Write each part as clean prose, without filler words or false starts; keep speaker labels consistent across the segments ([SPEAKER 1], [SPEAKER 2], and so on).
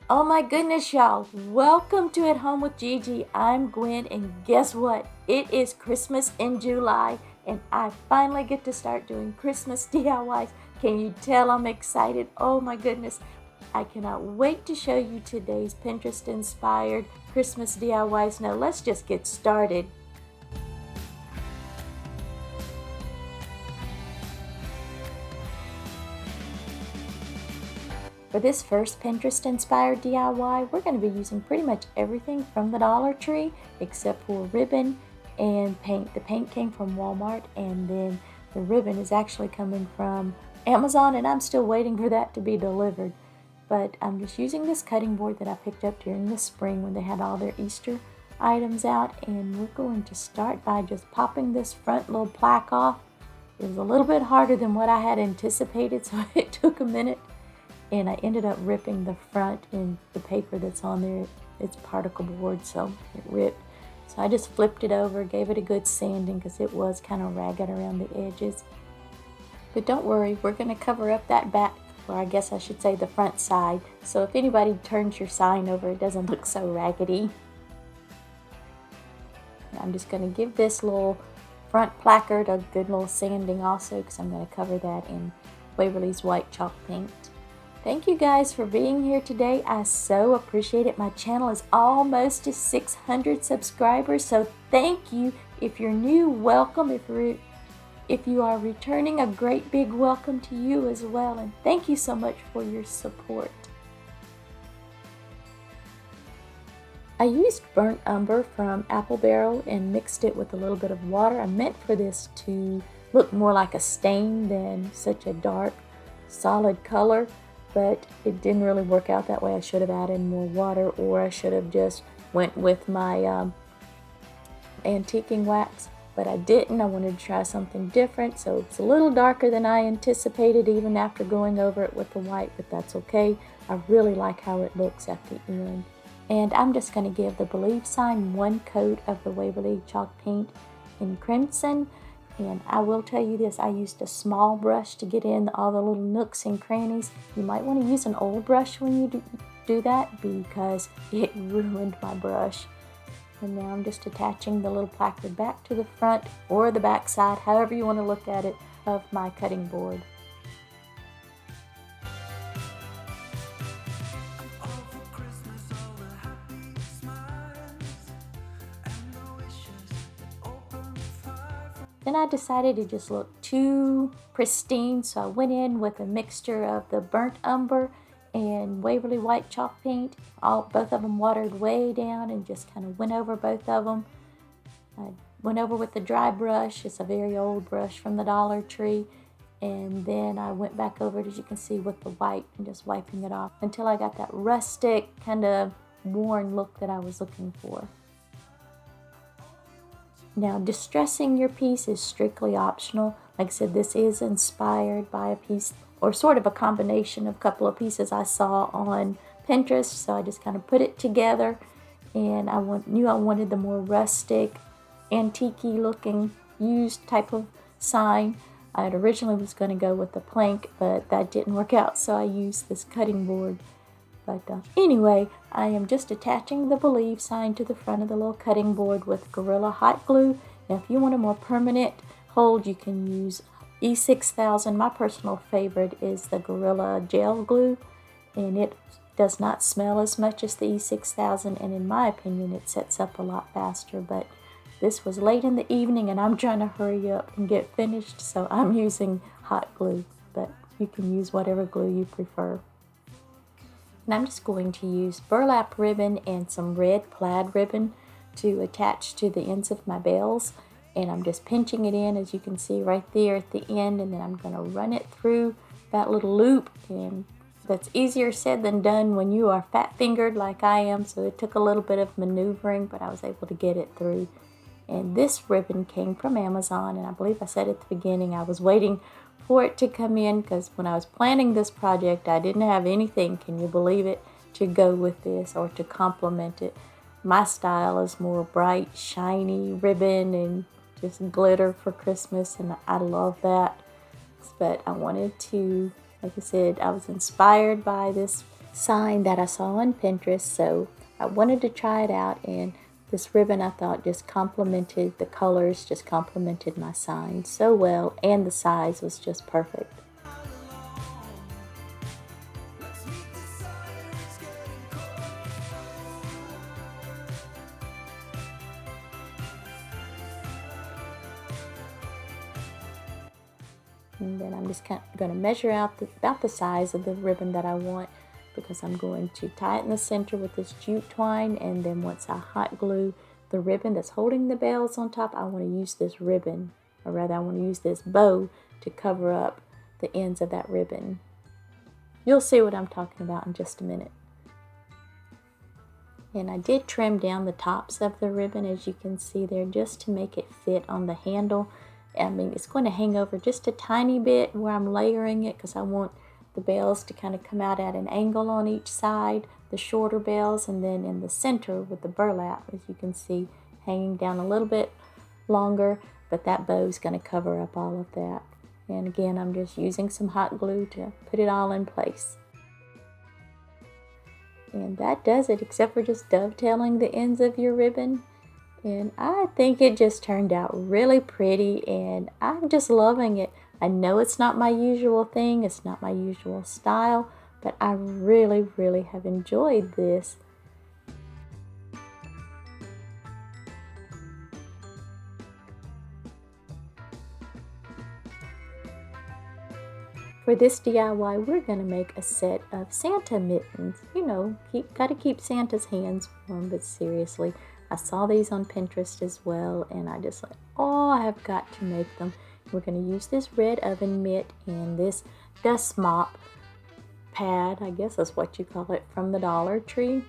[SPEAKER 1] Oh my goodness, y'all. Welcome to At Home with Gigi. I'm Gwen, and guess what? It is Christmas in July, and I finally get to start doing Christmas DIYs. Can you tell I'm excited? Oh my goodness. I cannot wait to show you today's Pinterest inspired Christmas DIYs. Now, let's just get started. For this first Pinterest-inspired DIY, we're going to be using pretty much everything from the Dollar Tree except for ribbon and paint. The paint came from Walmart, and then the ribbon is actually coming from Amazon, and I'm still waiting for that to be delivered. But I'm just using this cutting board that I picked up during the spring when they had all their Easter items out, and we're going to start by just popping this front little plaque off. It was a little bit harder than what I had anticipated, so it took a minute. And I ended up ripping the front, and the paper that's on there, it's particle board, so it ripped. So I just flipped it over, gave it a good sanding because it was kind of ragged around the edges. But don't worry, we're going to cover up that back, or I guess I should say the front side, so if anybody turns your sign over, it doesn't look so raggedy. And I'm just going to give this little front placard a good little sanding also, because I'm going to cover that in Waverly's white chalk paint. Thank you guys for being here today. I so appreciate it. My channel is almost to 600 subscribers, so thank you. If you're new, welcome. If you are returning, a great big welcome to you as well, and thank you so much for your support. I used burnt umber from Apple Barrel and mixed it with a little bit of water. I meant for this to look more like a stain than such a dark, solid color, but it didn't really work out that way. I should have added more water, or I should have just went with my antiquing wax, but I didn't. I wanted to try something different, so it's a little darker than I anticipated even after going over it with the white, but that's okay. I really like how it looks at the end. And I'm just going to give the believe sign one coat of the Waverly chalk paint in crimson. And I will tell you this, I used a small brush to get in all the little nooks and crannies. You might want to use an old brush when you do that, because it ruined my brush. And now I'm just attaching the little placard back to the front or the back side, however you want to look at it, of my cutting board. Then I decided it just looked too pristine, so I went in with a mixture of the burnt umber and Waverly white chalk paint. Both of them watered way down, and just kind of went over both of them. I went over with the dry brush. It's a very old brush from the Dollar Tree. And then I went back over it, as you can see, with the white and just wiping it off until I got that rustic, kind of worn look that I was looking for. Now, distressing your piece is strictly optional. Like I said, this is inspired by a piece, or sort of a combination of a couple of pieces I saw on Pinterest, so I just kind of put it together, and I knew I wanted the more rustic, antique-y looking, used type of sign. I originally was going to go with the plank, but that didn't work out, so I used this cutting board. But anyway, I am just attaching the believe sign to the front of the little cutting board with Gorilla Hot Glue. Now, if you want a more permanent hold, you can use E6000. My personal favorite is the Gorilla Gel Glue, and it does not smell as much as the E6000, and in my opinion, it sets up a lot faster. But this was late in the evening, and I'm trying to hurry up and get finished, so I'm using hot glue, but you can use whatever glue you prefer. And I'm just going to use burlap ribbon and some red plaid ribbon to attach to the ends of my bells. And I'm just pinching it in, as you can see right there at the end, and then I'm going to run it through that little loop. And that's easier said than done when you are fat-fingered like I am, so it took a little bit of maneuvering, but I was able to get it through. And this ribbon came from Amazon, and I believe I said at the beginning I was waiting for it to come in, because when I was planning this project, I didn't have anything, can you believe it, to go with this or to complement it. My style is more bright, shiny ribbon and just glitter for Christmas, and I love that. But I wanted to, like I said, I was inspired by this sign that I saw on Pinterest, so I wanted to try it out, and this ribbon I thought just complemented, the colors just complemented my sign so well, and the size was just perfect. And then I'm just going to measure out about the size of the ribbon that I want, because I'm going to tie it in the center with this jute twine, and then once I hot glue the ribbon that's holding the bells on top, I want to use this ribbon, or rather I want to use this bow to cover up the ends of that ribbon. You'll see what I'm talking about in just a minute. And I did trim down the tops of the ribbon, as you can see there, just to make it fit on the handle. I mean, it's going to hang over just a tiny bit where I'm layering it, because I want the bells to kind of come out at an angle on each side, the shorter bells, and then in the center with the burlap, as you can see, hanging down a little bit longer, but that bow is going to cover up all of that. And again, I'm just using some hot glue to put it all in place. And that does it, except for just dovetailing the ends of your ribbon. And I think it just turned out really pretty, and I'm just loving it. I know it's not my usual thing, it's not my usual style, but I really, really have enjoyed this. For this DIY, we're going to make a set of Santa mittens. You know, gotta keep Santa's hands warm, but seriously, I saw these on Pinterest as well, and I just like, oh, I have got to make them. We're going to use this red oven mitt and this dust mop pad, I guess that's what you call it, from the Dollar Tree.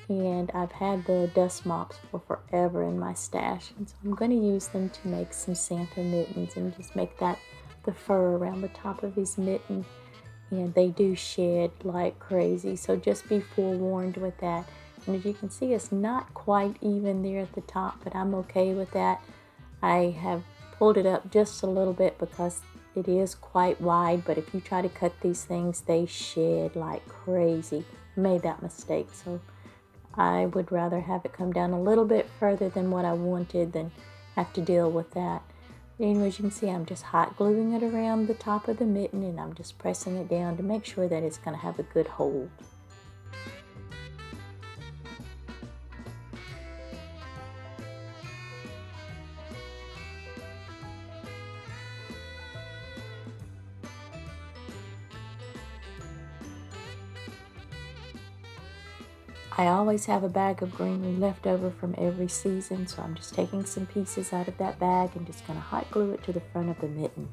[SPEAKER 1] And I've had the dust mops for forever in my stash, and so I'm going to use them to make some Santa mittens and just make that the fur around the top of his mitten. And they do shed like crazy, so just be forewarned with that. And as you can see, it's not quite even there at the top, but I'm okay with that. I have pulled it up just a little bit because it is quite wide, but if you try to cut these things, they shed like crazy. I made that mistake, so I would rather have it come down a little bit further than what I wanted than have to deal with that. Anyway, as you can see, I'm just hot gluing it around the top of the mitten, and I'm just pressing it down to make sure that it's going to have a good hold. I always have a bag of greenery left over from every season, so I'm just taking some pieces out of that bag and just going to hot glue it to the front of the mitten.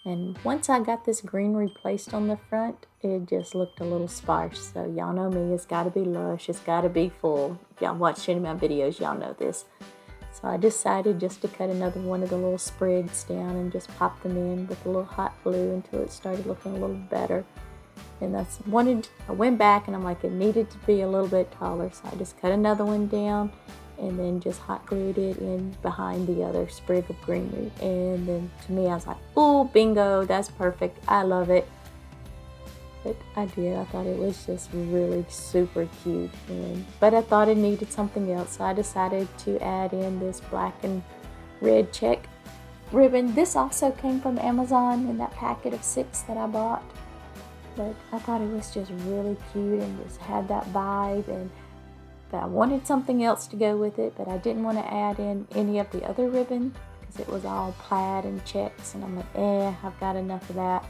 [SPEAKER 1] And once I got this greenery placed on the front, it just looked a little sparse. So y'all know me, it's got to be lush, it's got to be full. If y'all watched any of my videos, y'all know this. So I decided just to cut another one of the little sprigs down and just pop them in with a little hot glue until it started looking a little better. And I went back and I'm like, it needed to be a little bit taller, so I just cut another one down and then just hot glued it in behind the other sprig of greenery. And then to me, I was like, oh, bingo, that's perfect, I love it. But I thought it was just really super cute. But I thought it needed something else, so I decided to add in this black and red check ribbon. This also came from Amazon in that packet of 6 that I bought. But I thought it was just really cute and just had that vibe, but I wanted something else to go with it, but I didn't want to add in any of the other ribbon because it was all plaid and checks, and I'm like, I've got enough of that.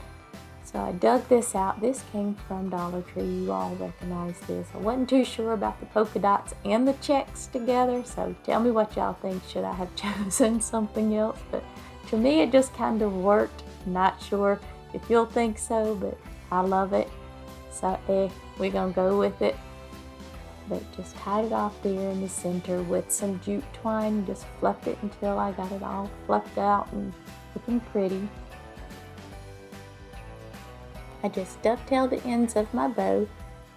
[SPEAKER 1] So I dug this out. This came from Dollar Tree. You all recognize this. I wasn't too sure about the polka dots and the checks together, so tell me what y'all think. Should I have chosen something else? But to me, it just kind of worked. Not sure if you'll think so, but I love it. So we're going to go with it. But just tied it off there in the center with some jute twine. Just fluffed it until I got it all fluffed out and looking pretty. I just dovetailed the ends of my bow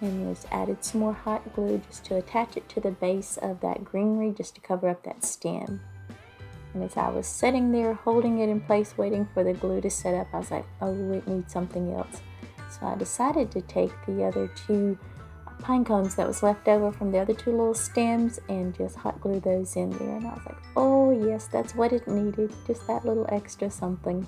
[SPEAKER 1] and just added some more hot glue just to attach it to the base of that greenery, just to cover up that stem. And as I was sitting there holding it in place, waiting for the glue to set up, I was like, oh, it needs something else. So I decided to take the other two pine cones that was left over from the other two little stems and just hot glue those in there. And I was like, oh yes, that's what it needed, just that little extra something.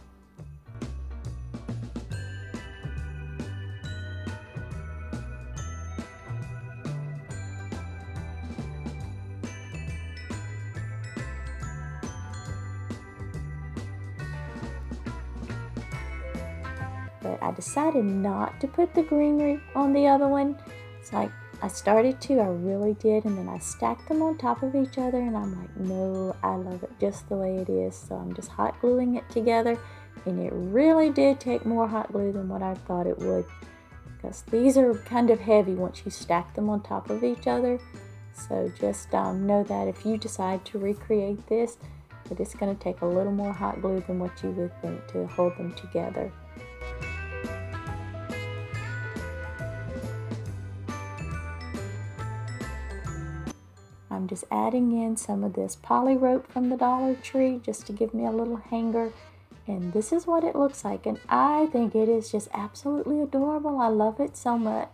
[SPEAKER 1] But I decided not to put the greenery on the other one. It's like I started to, I really did, and then I stacked them on top of each other, and I'm like, no, I love it just the way it is. So I'm just hot gluing it together, and it really did take more hot glue than what I thought it would, because these are kind of heavy once you stack them on top of each other. So just know that if you decide to recreate this, that it's going to take a little more hot glue than what you would think to hold them together. I'm just adding in some of this poly rope from the Dollar Tree just to give me a little hanger. And this is what it looks like. And I think it is just absolutely adorable. I love it so much.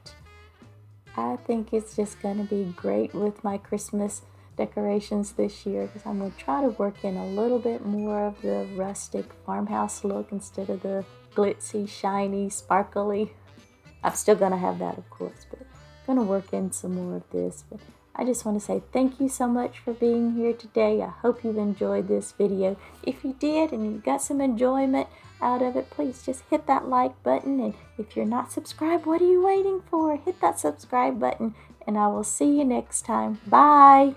[SPEAKER 1] I think it's just going to be great with my Christmas decorations this year, because I'm going to try to work in a little bit more of the rustic farmhouse look instead of the glitzy, shiny, sparkly. I'm still going to have that, of course, but I'm going to work in some more of this. But I just want to say thank you so much for being here today. I hope you've enjoyed this video. If you did and you got some enjoyment out of it, please just hit that like button. And if you're not subscribed, what are you waiting for? Hit that subscribe button, and I will see you next time. Bye!